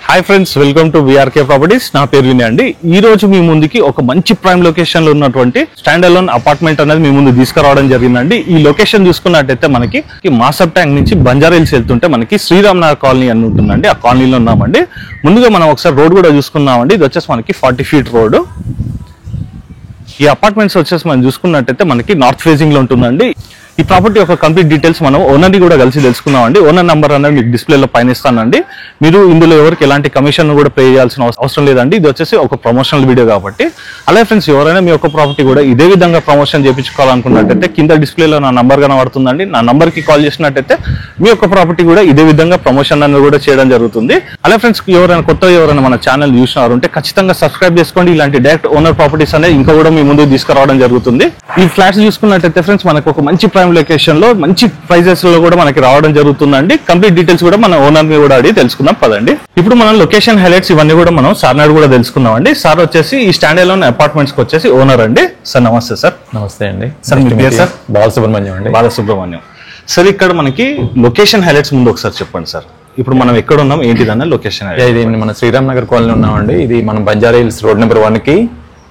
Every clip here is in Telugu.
Hi friends, welcome to VRK properties. నా పేరు వినయ్ అండి. ఈ రోజు మీ ముందుకి ఒక మంచి ప్రైమ్ లొకేషన్ లో ఉన్నటువంటి స్టాండ్ అలోన్ అపార్ట్మెంట్ అనేది మీ ముందు తీసుకురావడం జరిగిందండి. ఈ లొకేషన్ చూసుకున్నట్టయితే మనకి మాసప్ ట్యాంక్ నుంచి బంజారా హిల్స్ వెళ్తుంటే మనకి శ్రీరామ్ నగర్ కాలనీ అని ఉంటుందండి. ఆ కాలనీలో ఉన్నామండి. ముందుగా మనం ఒకసారి రోడ్ కూడా చూసుకున్నామండి. ఇది వచ్చేసి మనకి 40 feet రోడ్. ఈ అపార్ట్మెంట్స్ వచ్చేసి మనం చూసుకున్నట్టయితే మనకి నార్త్ ఫేసింగ్ లో ఉంటుందండి. ఈ ప్రాపర్టీ యొక్క కంప్లీట్ డీటెయిల్స్ మనం ఓనర్ని కూడా కలిసి తెలుసుకున్నామండి. ఓనర్ నెంబర్ అనేది మీకు డిస్ప్లేలో పైన ఇస్తానండి. మీరు ఇందులో ఎవరికి ఎలాంటి కమిషన్ కూడా పే చేయాల్సిన అవసరం లేదండి. ఇది వచ్చేసి ఒక ప్రమోషనల్ వీడియో కాబట్టి. అలాగే ఫ్రెండ్స్, ఎవరైనా మీ యొక్క ప్రాపర్టీ కూడా ఇదే విధంగా ప్రమోషన్ చేయించుకోవాలనుకున్నట్టయితే కింద డిస్ప్లేలో నా నంబర్ కనబడుతుందండి. నా నంబర్కి కాల్ చేసినట్టయితే మీ యొక్క ప్రాపర్టీ కూడా ఇదే విధంగా ప్రమోషన్ అనేది కూడా చేయడం జరుగుతుంది. అలాగే ఫ్రెండ్స్, ఎవరైనా మన ఛానల్ చూసినారంటే ఖచ్చితంగా సబ్స్క్రైబ్ చేసుకోండి. ఇలాంటి డైరెక్ట్ ఓనర్ ప్రాపర్టీస్ అనేది ఇంకా కూడా మీ ముందు తీసుకురావడం జరుగుతుంది. ఈ ఫ్లాట్స్ చూసుకున్నట్టయితే ఫ్రెండ్స్, మనకు ఒక మంచి లొకేషన్ లో మంచి ప్రైజెస్ లో కూడా మనకి రావడం జరుగుతుందండి. కంప్లీట్ డీటెయిల్స్ కూడా మన ఓనర్ ని కూడా అడిగి తెలుసుకుందాం పదండి. ఇప్పుడు మనం లొకేషన్ హైలైట్స్ ఇవన్నీ కూడా మనం సార్ నాడు కూడా తెలుసుకుందాం అండి. సార్ వచ్చేసి ఈ స్టాండ్ అలోన్ అపార్ట్మెంట్స్ కి వచ్చేసి ఓనర్ అండి. సార్ నమస్తే సార్. నమస్తే అండి. సార్ మీ పేరు? సార్ బాలసుబ్రహ్మణ్యం అండి. బాలసుబ్రహ్మణ్యం. సార్, ఇక్కడ మనకి లొకేషన్ హైలైట్స్ ముందు ఒకసారి చెప్పండి సార్. ఇప్పుడు మనం ఎక్కడ ఉన్నాం, ఏంటిదన్న లొకేషన్? ఇది మన శ్రీరామ్ నగర్ కాలనీ ఉన్నామండి. ఇది మనం బంజారా హిల్స్ రోడ్ నెంబర్ 1 కి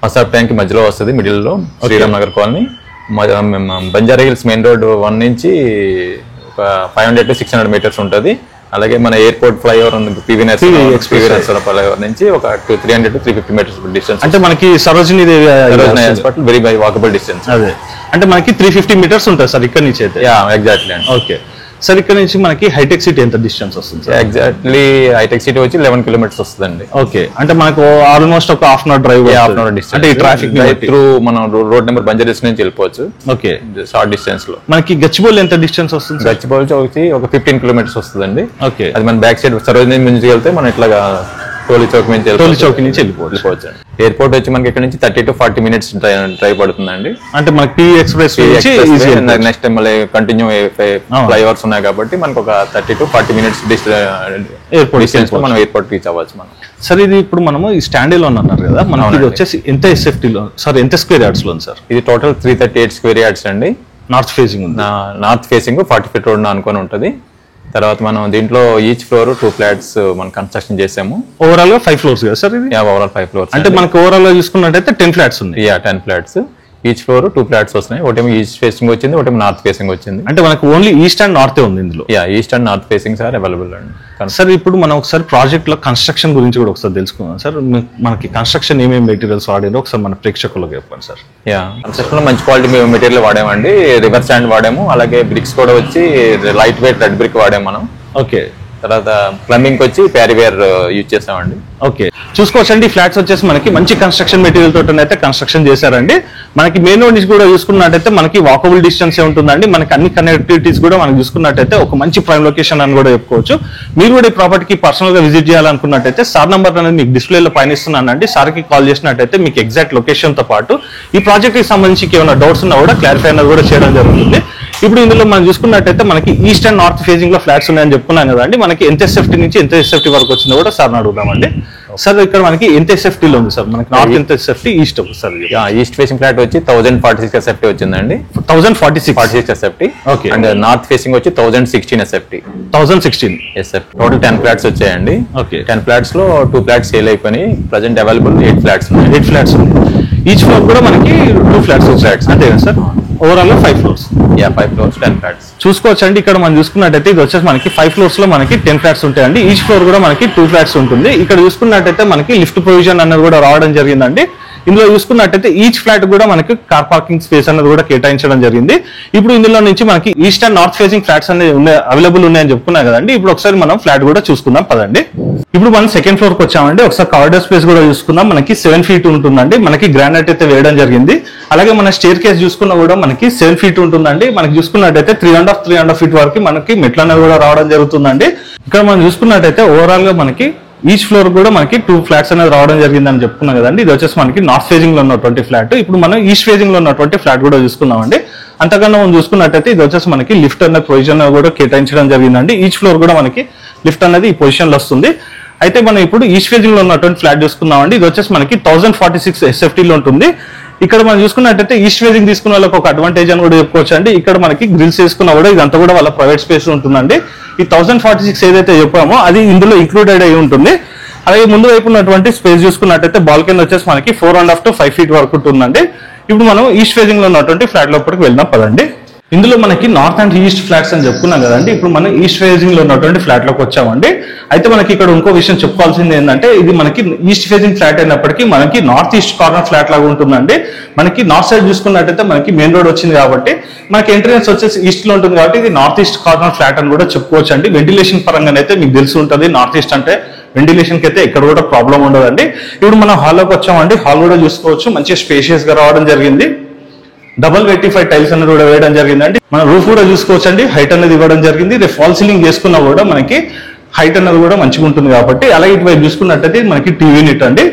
మసాబ్ ట్యాంక్ మధ్యలో వస్తుంది, మిడిల్ లో Sriram Nagar colony. Banjara Hills main road 1 నుంచి ఒక 500 to 600 meters ఉంటుంది. అలాగే మన ఎయిర్పోర్ట్ ఫ్లైఓవర్ ఉంది, పివి నరసింహారావు ఫ్లైఓవర్ నుంచి ఒక 300 to 350 meters డిస్టెన్స్. అంటే మనకి Sarojini Devi hospital very by walkable distance. అదే అంటే మనకి 350 meters ఉంటుంది సార్ ఇక్కడ నుంచి అయితే. ఎగ్జాక్ట్లీ అండి. ఓకే సార్, ఇక్కడ నుంచి మనకి హైటెక్ సిటీ ఎంత డిస్టెన్స్ వస్తుంది? ఎగ్జాక్ట్లీ హైటెక్ సిటీ వచ్చి 11 kilometers వస్తుందండి. ఓకే, అంటే మనకు ఆల్మోస్ట్ ఒక హాఫ్ అన్ అవర్ డ్రైవ్. అంటే ఈ ట్రాఫిక్ త్రూ మనం రోడ్ నెంబర్ బంజారా హిల్స్ నుంచి వెళ్ళిపోవచ్చు. ఓకే, షార్ట్ డిస్టెన్స్ లో. మనకి గచ్చిబౌలి ఎంత డిస్టెన్స్ వస్తుంది? గచ్చిబౌలి వచ్చి ఒక 15 kilometers వస్తుందండి. ఓకే, అది మన బ్యాక్ సైడ్ సరోజినీ నుంచి వెళ్తే మనం ఇట్లాగా టోలీ చౌక్ నుంచి వెళ్ళిపోవచ్చు. ఎయిర్పోర్ట్ వచ్చి మనకి ఇక్కడ నుంచి 30 to 40 minutes డ్రైవ్ పడుతుందండి. అంటే మనకి పి ఎక్స్ప్రెస్ నెక్స్ట్ మళ్ళీ కంటిన్యూ ఫ్లైఓవర్స్ ఉన్నాయి కాబట్టి మనకు ఒక 30 to 40 minutes డిస్టెన్స్ లో మనం ఎయిర్పోర్ట్ రీచ్ అవ్వచ్చు. మనం సార్, ఇది ఇప్పుడు మనము ఈ స్టాండ్ లోన్ అన్నారు కదా, మనకి ఇది వచ్చేసి ఎంత ఎస్ఎఫ్టీ లోన్ సార్? ఎంత స్క్వేర్ యార్డ్స్ లోన్ సార్? ఇది టోటల్ 338 square yards అండి. నార్త్ ఫేసింగ్ ఉంది. నార్త్ ఫేసింగ్ 40 feet రోడ్ అనుకొని ఉంటుంది. తర్వాత మనం దీంట్లో ఈచ్ ఫ్లోర్ 2 flats మనం కన్స్ట్రక్షన్ చేసాము. ఓవరాల్ గా 5 floors కదా సార్? ఇది ఓవరాల్ 5 floors. అంటే మనకి ఓవరాల్ గా చూసుకున్నట్టయితే 10 flats ఉన్నాయి. 10 flats. ఈచ్ ఫ్లోర్ 2 flats వస్తున్నాయి. ఒకటేమో ఈస్ట్ ఫేసింగ్ వచ్చింది, ఒకటేమో నార్త్ ఫేసింగ్ వచ్చింది. అంటే మనకు ఓన్లీ ఈస్ట్ అండ్ నార్త్ ఉంది ఇందులో. East and north facing sir available అండి. సార్, ఇప్పుడు మనం ఒకసారి ప్రాజెక్ట్ లో కన్స్ట్రక్షన్ గురించి కూడా ఒకసారి తెలుసుకుందాం సార్. మనకి కన్స్ట్రక్షన్ ఏమేమి మెటీరియల్స్ వాడారో ఒకసారి మన ప్రేక్షకులకు చెప్పండి సార్. కన్స్ట్రక్షన్ లో మంచి క్వాలిటీ మెటీరియల్ వాడామండి. రివర్ స్టాండ్ వాడాము, అలాగే బ్రిక్స్ కూడా వచ్చి లైట్ వెయిట్ రెడ్ బ్రిక్ వాడాము మనం. ఓకే, తర్వాత ప్లంబింగ్ వచ్చి ప్యారివేర్ యూజ్ చేసామండి. ఓకే, చూసుకోవచ్చండి. ఫ్లాట్స్ వచ్చేసి మనకి మంచి కన్స్ట్రక్షన్ మెటీరియల్ తోటి అయితే కన్స్ట్రక్షన్ చేశారండి. మనకి మెయిన్ రోడ్ నుంచి కూడా చూసుకున్నట్టయితే మనకి వాకబుల్ డిస్టెన్స్ ఉంటుందండి. మనకి అన్ని కనెక్టివిటీస్ కూడా మనం చూసుకున్నట్టయితే ఒక మంచి ప్రైమ్ లొకేషన్ అని కూడా చెప్పుకోవచ్చు. మీరు కూడా ఈ ప్రాపర్టీకి పర్సనల్ గా విజిట్ చేయాలనుకున్నట్టయితే సార్ నంబర్ అనేది మీకు డిస్ప్లేలో పైన ఇస్తున్నానండి. సార్కి కాల్ చేసినట్టయితే మీకు ఎగ్జాక్ట్ లొకేషన్ తో పాటు ఈ ప్రాజెక్ట్ కి సంబంధించి ఏమైనా డౌట్స్ ఉన్నా కూడా క్లారిఫై అనేది కూడా చేయడం జరుగుతుంది. ఇప్పుడు ఇందులో మనం చూసుకున్నట్టయితే మనకి ఈస్ట్ అండ్ నార్త్ ఫేజింగ్ లో ఫ్లాట్స్ ఉన్నాయని చెప్పుకున్నాం కదండి. మనకి ఎంత ఎస్ఎఫ్టీ నుంచి ఎంత ఎస్ఎఫ్టీ వరకు వచ్చిందో కూడా సార్ అడుగుదామండి. సార్, ఇక్కడ మనకి ఎంత ఎస్ఎఫ్టీ లో ఉంది సార్? మనకి నార్త్ ఎంత SFT, east sir? East facing flat వచ్చి 1046 SFT వచ్చిందండి. 1046 SFT. Okay, and north facing వచ్చి 1016 SFT. 1016 SFT. టోటల్ 10 flats వచ్చాయండి. ఓకే, 10 flats లో 2 flats సేల్ అయిపోయి ప్రజెంట్ అవైలబుల్ 8 flats ఉన్నాయి. 8 flats ఉన్నాయి. ఈచ్ ఫ్లోర్ కూడా మనకి 2 flats అంతే కదా సార్? ఓవరాల్ గా 5 floors. 5 floors 10 flats. చూసుకోవచ్చండి. ఇక్కడ మనం చూసుకున్నట్టయితే ఇది వచ్చేసి మనకి 5 floors లో మనకి 10 flats ఉంటాయండి. ఈచ్ ఫ్లోర్ కూడా మనకి 2 flats ఉంటుంది. ఇక్కడ చూసుకున్నట్టయితే మనకి లిఫ్ట్ ప్రొవిజన్ అనేది కూడా రావడం జరిగిందండి. ఇందులో చూసుకున్నట్టయితే ఈచ్ ఫ్లాట్ కూడా మనకి కార్ పార్కింగ్ స్పేస్ అనేది కూడా కేటాయించడం జరిగింది. ఇప్పుడు ఇందులో నుంచి మనకి east and north facing flats అనేది అవైలబుల్ ఉన్నాయని చెప్పుకున్నాం కదండి. ఇప్పుడు ఒకసారి మనం ఫ్లాట్ కూడా చూసుకుందాం పదండి. ఇప్పుడు మనం సెకండ్ ఫ్లోర్ కి వచ్చామండి. ఒకసారి కారిడార్ స్పేస్ కూడా చూసుకుందాం. మనకి 7 feet ఉంటుందండి. మనకి గ్రానైట్ అయితే వేయడం జరిగింది. అలాగే మన స్టేర్ కేస్ చూసుకున్నా కూడా మనకి 7 feet ఉంటుందండి. మనకి చూసుకున్నట్టయితే 3.5 feet వరకు మనకి మెట్లు అనేది కూడా రావడం జరుగుతుందండి. ఇక్కడ మనం చూసుకున్నట్టయితే ఓవరాల్ గా మనకి ఈచ్ ఫ్లోర్ కూడా మనకి 2 flats అనేది రావడం జరిగిందని చెప్పుకున్నాం కదండి. ఇది వచ్చేసి మనకి నార్త్ ఫేజింగ్ లో ఉన్నటువంటి ఫ్లాట్. ఇప్పుడు మనం ఈస్ట్ ఫేజింగ్ లో ఉన్నటువంటి ఫ్లాట్ కూడా చూసుకున్నామండి. అంతకన్నా మనం చూసుకున్నట్టయితే ఇది వచ్చేసి మనకి లిఫ్ట్ అనే ప్రొవిజన్ కూడా కేటాయించడం జరిగిందండి. ఈచ్ ఫ్లోర్ కూడా మనకి లిఫ్ట్ అనేది ఈ పొజిషన్ లో వస్తుంది. అయితే మనం ఇప్పుడు ఈస్ట్ ఫేజింగ్ లో ఉన్నటువంటి ఫ్లాట్ చూసుకున్నామండి. ఇది వచ్చేసి మనకి 1046 SFT లో ఉంటుంది. ఇక్కడ మనం చూసుకున్నట్టయితే ఈస్ట్ ఫేజింగ్ తీసుకున్న వాళ్ళకి ఒక అడ్వాంటేజ్ అని కూడా చెప్పుకోవచ్చు అండి. ఇక్కడ మనకి గ్రిల్స్ వేసుకున్నా కూడా ఇదంతా కూడా వాళ్ళ ప్రైవేట్ స్పేస్ ఉంటుందండి. ఈ 1046 ఏదైతే చెప్పామో అది ఇందులో ఇంక్లూడెడ్ అయి ఉంటుంది. అలాగే ముందు వైపు ఉన్నటువంటి స్పేస్ చూసుకున్నట్టయితే బాల్కనీ వచ్చేసి మనకి 4.5 to 5 feet వరకు ఉంటుందండి. ఇప్పుడు మనం ఈస్ట్ ఫేజింగ్ లో ఉన్నటువంటి ఫ్లాట్ లోపలికి వెళ్దాం పదండి. ఇందులో మనకి నార్త్ అండ్ ఈస్ట్ ఫ్లాట్స్ అని చెప్పుకున్నాం కదండి. ఇప్పుడు మనం ఈస్ట్ ఫేజింగ్ లో ఉన్నటువంటి ఫ్లాట్ లోకి వచ్చామండి. అయితే మనకి ఇక్కడ ఇంకో విషయం చెప్పుకోవాల్సింది ఏంటంటే ఇది మనకి ఈస్ట్ ఫేజింగ్ ఫ్లాట్ అయినప్పటికీ మనకి నార్త్ ఈస్ట్ కార్నర్ ఫ్లాట్ లాగా ఉంటుందండి. మనకి నార్త్ సైడ్ చూసుకున్నట్టయితే మనకి మెయిన్ రోడ్ వచ్చింది కాబట్టి మనకి ఎంట్రన్స్ వచ్చేసి ఈస్ట్ లో ఉంటుంది కాబట్టి ఇది నార్త్ ఈస్ట్ కార్నర్ ఫ్లాట్ అని కూడా చెప్పుకోవచ్చు అండి. వెంటిలేషన్ పరంగానైతే మీకు తెలిసి ఉంటుంది నార్త్ ఈస్ట్ అంటే వెంటిలేషన్ కి అయితే ఎక్కడ కూడా ప్రాబ్లం ఉండదండి. ఇప్పుడు మనం హాల్లోకి వచ్చామండి. హాల్ కూడా చూసుకోవచ్చు, మంచి స్పేషియస్ గా రావడం జరిగింది. డబల్ 85 టైల్స్ అనేది కూడా వేయడం జరిగిందండి. మన రూఫ్ కూడా చూసుకోవచ్చు అండి, హైట్ అనేది ఇవ్వడం జరిగింది. రేపు ఫాల్ సీలింగ్ చేసుకున్నా కూడా మనకి హైట్ అనేది కూడా మంచిగా ఉంటుంది కాబట్టి. అలాగే ఇటువైపు చూసుకున్నట్టయితే మనకి టీవీ యూనిట్ అండి.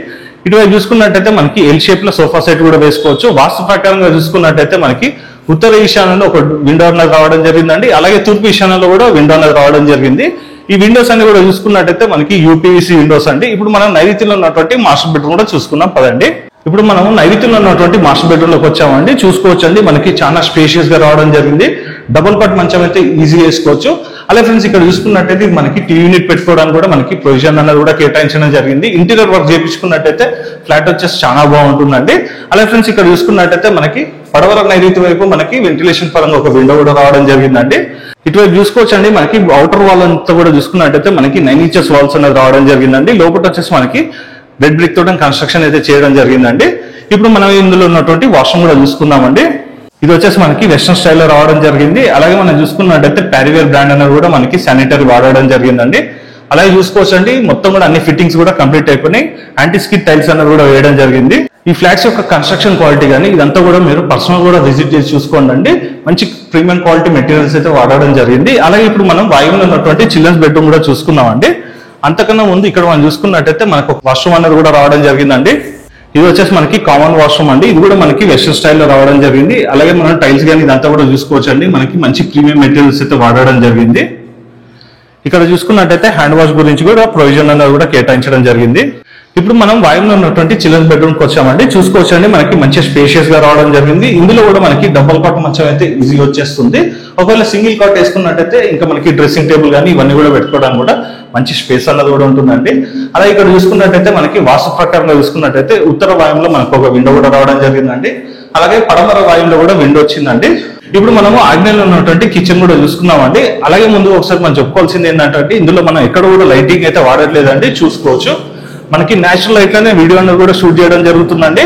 ఇటువైపు చూసుకున్నట్టయితే మనకి ఎల్ షేప్ లో సోఫా సెట్ కూడా వేసుకోవచ్చు. వాస్తు ప్రకారంగా చూసుకున్నట్టయితే మనకి ఉత్తర ఈశాన్యంలో ఒక విండో అనేది రావడం జరిగిందండి. అలాగే తూర్పు ఈశాన్యంలో కూడా విండో అనేది రావడం జరిగింది. ఈ విండోస్ అన్ని కూడా చూసుకున్నట్టయితే మనకి యూపీవీసీ విండోస్ అండి. ఇప్పుడు మనం నైరుతిలో ఉన్నటువంటి మాస్టర్ బెడ్రూమ్ కూడా చూసుకున్నాం పదండి. ఇప్పుడు మనం నైరుతిలో ఉన్నటువంటి మాస్టర్ బెడ్రూమ్ లోకి వచ్చామండి. చూసుకోవచ్చు అండి, మనకి చాలా స్పేషియస్ గా రావడం జరిగింది. డబుల్ కాట్ మంచం అయితే ఈజీగా వేసుకోవచ్చు. అలాగే ఫ్రెండ్స్ ఇక్కడ చూసుకున్నట్టయితే మనకి టీవీ యూనిట్ పెట్టుకోవడానికి కూడా మనకి ప్రొవిజన్ అనేది కూడా కేటాయించడం జరిగింది. ఇంటీరియర్ వర్క్ చేయించుకున్నట్టయితే ఫ్లాట్ వచ్చేసి చాలా బాగుంటుందండి. అలాగే ఫ్రెండ్స్ ఇక్కడ చూసుకున్నట్టయితే మనకి పడవర నైరుతి వైపు మనకి వెంటిలేషన్ పరంగా ఒక విండో కూడా రావడం జరిగిందండి. ఇటువైపు చూసుకోవచ్చు అండి, మనకి అవుటర్ వాల్ అంతా కూడా చూసుకున్నట్టయితే మనకి 9 inches వాల్స్ అనేది రావడం జరిగిందండి. లోపల వచ్చేసి మనకి రెడ్ బ్రిక్ తోటి కన్స్ట్రక్షన్ అయితే చేయడం జరిగిందండి. ఇప్పుడు మనం ఇందులో ఉన్నటువంటి వాష్రూమ్ కూడా చూసుకుందామండి. ఇది వచ్చేసి మనకి వెస్టర్న్ స్టైల్లో రావడం జరిగింది. అలాగే మనం చూసుకున్నట్టయితే ప్యారివేర్ బ్రాండ్ అనేది కూడా మనకి శానిటరీ వాడడం జరిగిందండి. అలాగే చూసుకోవచ్చు అండి, మొత్తం కూడా అన్ని ఫిట్టింగ్స్ కూడా కంప్లీట్ అయిపోయినాయి. యాంటీ స్కిడ్ టైల్స్ అనేది కూడా వేయడం జరిగింది. ఈ ఫ్లాట్స్ యొక్క కన్స్ట్రక్షన్ క్వాలిటీ కానీ ఇదంతా కూడా మీరు పర్సనల్ కూడా విజిట్ చేసి చూసుకోండి అండి. మంచి ప్రీమియం క్వాలిటీ మెటీరియల్స్ అయితే వాడడం జరిగింది. అలాగే ఇప్పుడు మనం వాయువులో ఉన్నటువంటి చిల్డ్రన్స్ బెడ్రూమ్ కూడా చూసుకున్నామండి. అంతకన్నా ముందు ఇక్కడ మనం చూసుకున్నట్టయితే మనకు ఒక వాష్రూమ్ అనేది కూడా రావడం జరిగిందండి. ఇది వచ్చేసి మనకి కామన్ వాష్రూమ్ అండి. ఇది కూడా మనకి వెస్టర్న్ స్టైల్లో రావడం జరిగింది. అలాగే మనం టైల్స్ కానీ ఇదంతా కూడా చూసుకోవచ్చు అండి. మనకి మంచి ప్రీమియం మెటీరియల్స్ అయితే వాడడం జరిగింది. ఇక్కడ చూసుకున్నట్టయితే హ్యాండ్ వాష్ గురించి కూడా ప్రొవిజన్ అనేది కూడా కేటాయించడం జరిగింది. ఇప్పుడు మనం వాయువులో ఉన్నటువంటి చిల్డ్రన్స్ బెడ్రూమ్ కి వచ్చామండి. చూసుకోవచ్చు అండి, మనకి మంచి స్పేషియస్ గా రావడం జరిగింది. ఇందులో కూడా మనకి డబుల్ కాట్ మంచం అయితే ఈజీగా వచ్చేస్తుంది. ఒకవేళ సింగిల్ కాట్ వేసుకున్నట్టయితే ఇంకా మనకి డ్రెస్సింగ్ టేబుల్ కానీ ఇవన్నీ కూడా పెట్టుకోవడానికి కూడా మంచి స్పేస్ అన్నది కూడా ఉంటుందండి. అలాగే ఇక్కడ చూసుకున్నట్టయితే మనకి వాస్తు ప్రకారంగా చూసుకున్నట్టయితే ఉత్తర వాయువులో మనకు ఒక విండో కూడా రావడం జరిగిందండి. అలాగే పడమర వాయువులో కూడా విండో వచ్చిందండి. ఇప్పుడు మనము ఆగ్నేయంలో ఉన్నటువంటి కిచెన్ కూడా చూసుకున్నామండి. అలాగే ముందు ఒకసారి మనం చెప్పుకోవాల్సింది ఏంటంటే ఇందులో మనం ఎక్కడ కూడా లైటింగ్ అయితే వాడట్లేదండి. చూసుకోవచ్చు, మనకి నేచురల్ లైట్ లోనే వీడియో అనేది కూడా షూట్ చేయడం జరుగుతుందండి.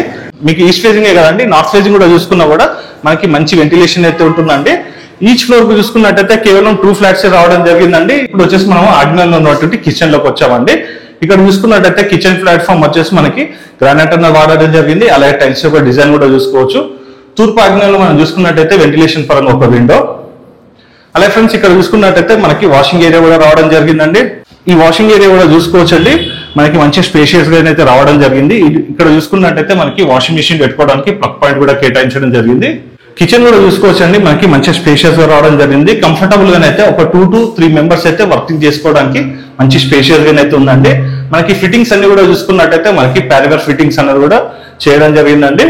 మీకు ఈస్ట్ ఫేజింగే కదండి, నార్త్ ఫేజింగ్ కూడా చూసుకున్నా కూడా మనకి మంచి వెంటిలేషన్ అయితే ఉంటుందండి. ఈచ్ ఫ్లోర్ కు చూసుకున్నట్టయితే కేవలం 2 ఫ్లాట్స్ రావడం జరిగిందండి. ఇప్పుడు వచ్చేసి మనం ఆగ్నేయంలో ఉన్నటువంటి కిచెన్ లోకి వచ్చామండి. ఇక్కడ చూసుకున్నట్టయితే కిచెన్ ప్లాట్ఫామ్ వచ్చేసి మనకి గ్రానైట్ అనేది వాడడం జరిగింది. అలాగే టైల్స్ యొక్క డిజైన్ కూడా చూసుకోవచ్చు. తూర్పు ఆగ్నేయంలో మనం చూసుకున్నట్టయితే వెంటిలేషన్ పరంగా ఒక విండో. అలాగే ఫ్రెండ్స్ ఇక్కడ చూసుకున్నట్టయితే మనకి వాషింగ్ ఏరియా కూడా రావడం జరిగిందండి. ఈ వాషింగ్ ఏరియా కూడా చూసుకోవచ్చండి, మనకి మంచి స్పేషియస్ గా అయితే రావడం జరిగింది. ఇక్కడ చూసుకున్నట్టయితే మనకి వాషింగ్ మెషిన్ పెట్టుకోవడానికి ప్లగ్ పాయింట్ కూడా కేటాయించడం జరిగింది. కిచెన్ కూడా చూసుకోవచ్చండి, మనకి మంచి స్పేషియస్ గా రావడం జరిగింది. కంఫర్టబుల్ గానైతే ఒక 2 to 3 మెంబర్స్ అయితే వర్కింగ్ చేసుకోవడానికి మంచి స్పేషియస్ గానైతే ఉందండి. మనకి ఫిట్టింగ్స్ అన్ని కూడా చూసుకున్నట్టయితే మనకి ప్యారివేర్ ఫిట్టింగ్స్ అనేది కూడా చేయడం జరిగిందండి.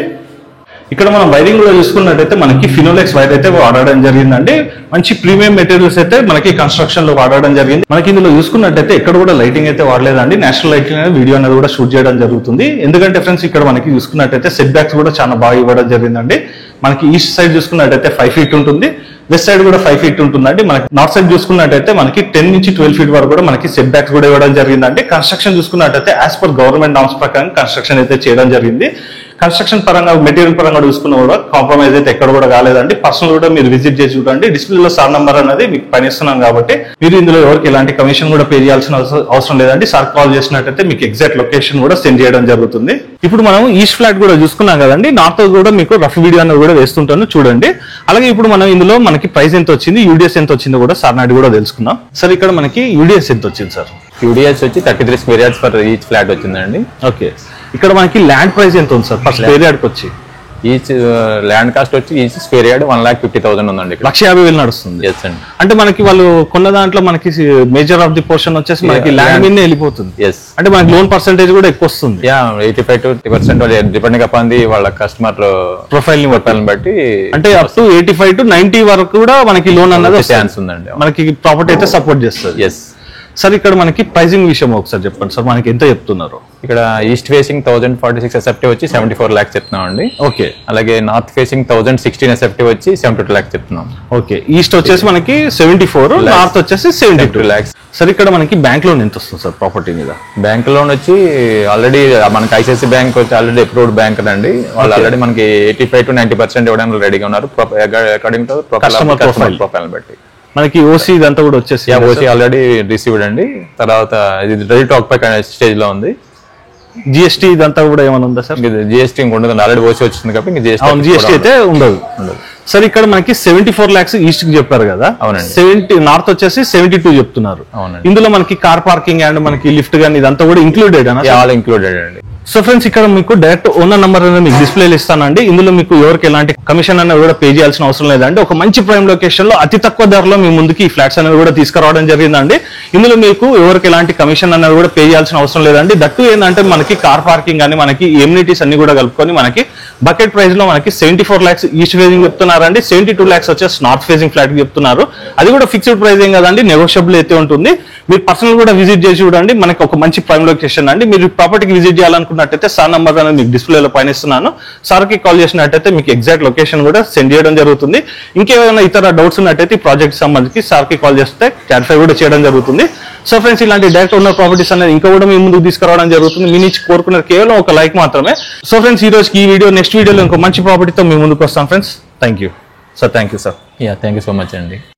ఇక్కడ మనం వైరింగ్ కూడా చూసుకున్నట్టయితే మనకి ఫినోలెక్స్ వైర్ అయితే వాడడం జరిగిందండి. మంచి ప్రీమియం మెటీరియల్స్ అయితే మనకి కన్స్ట్రక్షన్ లో వాడడం జరిగింది. మనకి ఇందులో చూసుకున్నట్టయితే ఎక్కడ కూడా లైటింగ్ అయితే వాడలేదండి. నేషనల్ లైటింగ్ అనేది వీడియో అనేది కూడా షూట్ చేయడం జరుగుతుంది. ఎందుకంటే ఫ్రెండ్స్ ఇక్కడ మనకి చూసుకున్నట్టయితే సెట్ బ్యాక్స్ కూడా చాలా బాగా ఇవ్వడం జరిగిందండి. మనకి ఈస్ట్ సైడ్ చూసుకున్నట్టయితే 5 feet ఉంటుంది, వెస్ట్ సైడ్ కూడా 5 feet ఉంటుందండి. మనకి నార్త్ సైడ్ చూసుకున్నట్టయితే మనకి 10 నుంచి 12 feet వరకు కూడా మనకి సెట్ బ్యాక్స్ కూడా ఇవ్వడం జరిగిందండి. కన్స్ట్రక్షన్ చూసుకున్నట్టయితే యాజ్ పర్ గవర్నమెంట్ నామ్స్ ప్రకారం కన్స్ట్రక్షన్ అయితే చేయడం జరిగింది. కన్స్ట్రక్షన్ పరంగా మెటీరియల్ పరంగా చూసుకున్నా కూడా కాంప్రమైజ్ అయితే ఎక్కడ కూడా కాలేదండి. పర్సనల్ కూడా మీరు విజిట్ చేసి చూడండి. డిస్ప్లేలో సార్ నంబర్ అనేది మీకు పని ఇస్తున్నాం కాబట్టి మీరు ఇందులో ఎవరికి ఎలాంటి కమిషన్ కూడా పే చేయాల్సిన అవసరం లేదండి. సార్ కాల్ చేసినట్టయితే మీకు ఎగ్జాక్ట్ లొకేషన్ కూడా సెండ్ చేయడం జరుగుతుంది. ఇప్పుడు మనం ఈస్ట్ ఫ్లాట్ కూడా చూసుకున్నాం కదండి. నార్త్ కూడా మీకు రఫ్ వీడియో అనేది కూడా వేస్తుంటాను చూడండి. అలాగే ఇప్పుడు మనం ఇందులో మనకి ప్రైస్ ఎంత వచ్చింది, యూడిఎస్ ఎంత వచ్చిందో కూడా సార్ నాటి కూడా తెలుసుకుందాం. సార్ ఇక్కడ మనకి యూడిఎస్ ఎంత వచ్చింది సార్? యూడిఎస్ వచ్చి 33 square yards for each flat వచ్చిందండి. ఓకే, ఇక్కడ మనకి ల్యాండ్ ప్రైస్ ఎంత ఉంది సార్ ఫర్ స్క్వేర్ యార్డ్ కి వచ్చి? ఈచ్ ల్యాండ్ కాస్ట్ వచ్చి ఈచ్ స్క్వేర్ యార్డ్ 1,50,000 ఉందండి. 1,50,000 నడుస్తుంది. ఎస్ అండి. అంటే మనకి వాళ్ళు కొన్న దాంట్లో మనకి మేజర్ ఆఫ్ ది పోర్షన్ వచ్చేసి మనకి ల్యాండ్ మీద వెళ్ళిపోతుంది. ఎస్, అంటే మనకి లోన్ పర్సెంటేజ్ కూడా ఎక్కువ వస్తుంది. 85 to 90% డిపెండింగ్ అపాన్ ది వాళ్ళ కస్టమర్ ప్రొఫైల్ ని బట్టి, అంటే అప్ టు 85 to 90 వరకు కూడా మనకి లోన్ అన్నది ఛాన్స్ ఉందండి. మనకి ప్రాపర్టీ అయితే సపోర్ట్ చేస్తుంది. ఎస్. సార్ ఇక్కడ మనకి ప్రైజింగ్ విషయం ఒకసారి చెప్పండి సార్, మనకి ఎంత చెప్తున్నారు? ఇక్కడ ఈస్ట్ ఫేసింగ్ 1046 ఎస్ఎఫ్టీ వచ్చి 74 lakhs చెప్తున్నాం అండి. ఓకే. అలాగే నార్త్ ఫేసింగ్ 1016 ఎస్ఎఫ్టీ వచ్చి 72 lakhs చెప్తున్నాం. ఓకే. ఈస్ట్ వచ్చేసి మనకి 74, నార్త్ వచ్చేసి 72 lakhs. సార్ ఇక్కడ మనకి బ్యాంక్ లోన్ ఎంత వస్తుంది సార్ ప్రాపర్టీ మీద? బ్యాంక్ లోన్ వచ్చి ఆల్రెడీ మనకి ఐసిఐసి బ్యాంక్ వచ్చి ఆల్రెడీ అప్రూవ్డ్ బ్యాంక్ అండి. వాళ్ళు ఆల్రెడీ మనకి 85 to 90% ఇవ్వడానికి రెడీగా ఉన్నారు అకార్డింగ్ టు కస్టమర్ ప్రొఫైల్ బట్టి. మనకి ఓసీ ఇదంతా కూడా వచ్చేసి ఓసీ ఆల్రెడీ రిసీవ్డ్ అండి. తర్వాత ఇది రెడీ టాక్ పై స్టేజ్ లో ఉంది. జిఎస్టీ ఇదంతా కూడా ఏమైనా ఉందా సార్? జిఎస్టీ ఉండదు, ఆల్రెడీ ఓసీ వచ్చింది కాబట్టి జిఎస్టీ అయితే ఉండదు. సార్ ఇక్కడ మనకి 74 lakhs ఈస్ట్ కి చెప్పారు కదా. అవునండి. 70 నార్త్ వచ్చేసి 72 చెప్తున్నారు. ఇందులో మనకి కార్ పార్కింగ్ అండ్ మనకి లిఫ్ట్ గానీ ఇదంతా కూడా ఇంక్లూడెడ్ ఆల్ ఇంక్లూడెడ్ అండి. సో ఫ్రెండ్స్ ఇక్కడ మీకు డైరెక్ట్ ఓనర్ నంబర్ అనేది మీకు డిస్ప్లేలు ఇస్తానండి. ఇందులో మీకు ఎవరికి ఎలాంటి కమిషన్ అనేది కూడా పే చేయాల్సిన అవసరం లేదండి. ఒక మంచి ప్రైమ్ లొకేషన్ లో అతి తక్కువ ధరలో మీ ముందుకి ఈ ఫ్లాట్స్ అనేది కూడా తీసుకురావడం జరిగిందండి. ఇందులో మీకు ఎవరికి ఎలాంటి కమిషన్ అనేది కూడా పే చేయాల్సిన అవసరం లేదండి. దట్టు ఏంటంటే మనకి కార్ పార్కింగ్ కానీ మనకి ఎమ్యూనిటీస్ అన్ని కూడా కలుపుకొని మనకి బకెట్ ప్రైస్ లో మనకి 74 lakhs ఈస్ట్ ఫేజింగ్ చెప్తున్నారండి. 72 lakhs వచ్చేసి నార్త్ ఫేజింగ్ ఫ్లాట్ చెప్తున్నారు. అది కూడా ఫిక్స్డ్ ప్రైస్ ఏం కదండి, నెగోషియబుల్ అయితే ఉంటుంది. మీరు పర్సనల్ కూడా విజిట్ చేసి చూడండి. మనకి ఒక మంచి ప్రైమ్ లొకేషన్ అండి. మీరు ప్రాపర్టీకి విజిట్ చేయాలనుకున్నట్టయితే సార్ నంబర్ అనేది మీకు డిస్ప్లేలో పైన ఇస్తున్నాను. సార్కి కాల్ చేసినట్టయితే మీకు ఎగ్జాక్ట్ లొకేషన్ కూడా సెండ్ చేయడం జరుగుతుంది. ఇంకేమైనా ఇతర డౌట్స్ ఉన్నట్టయితే ప్రాజెక్ట్ సంబంధించి సార్కి కాల్ చేస్తే క్లారిఫై కూడా చేయడం జరుగుతుంది. సో ఫ్రెండ్స్ ఇలాంటి డైరెక్ట్ ఉన్న ప్రాపర్టీస్ అనేది ఇంకా కూడా మీ ముందుకు తీసుకురావడం జరుగుతుంది. మీ నుంచి కోరుకున్నది కేవలం ఒక లైక్ మాత్రమే. సో ఫ్రెండ్స్ ఈ రోజుకి ఈ వీడియో, నెక్స్ట్ వీడియోలో ఇంకో మంచి ప్రాపర్టీతో మీ ముందుకు వస్తాం friends. Thank you sir. Thank you sir. Thank you so much అండి.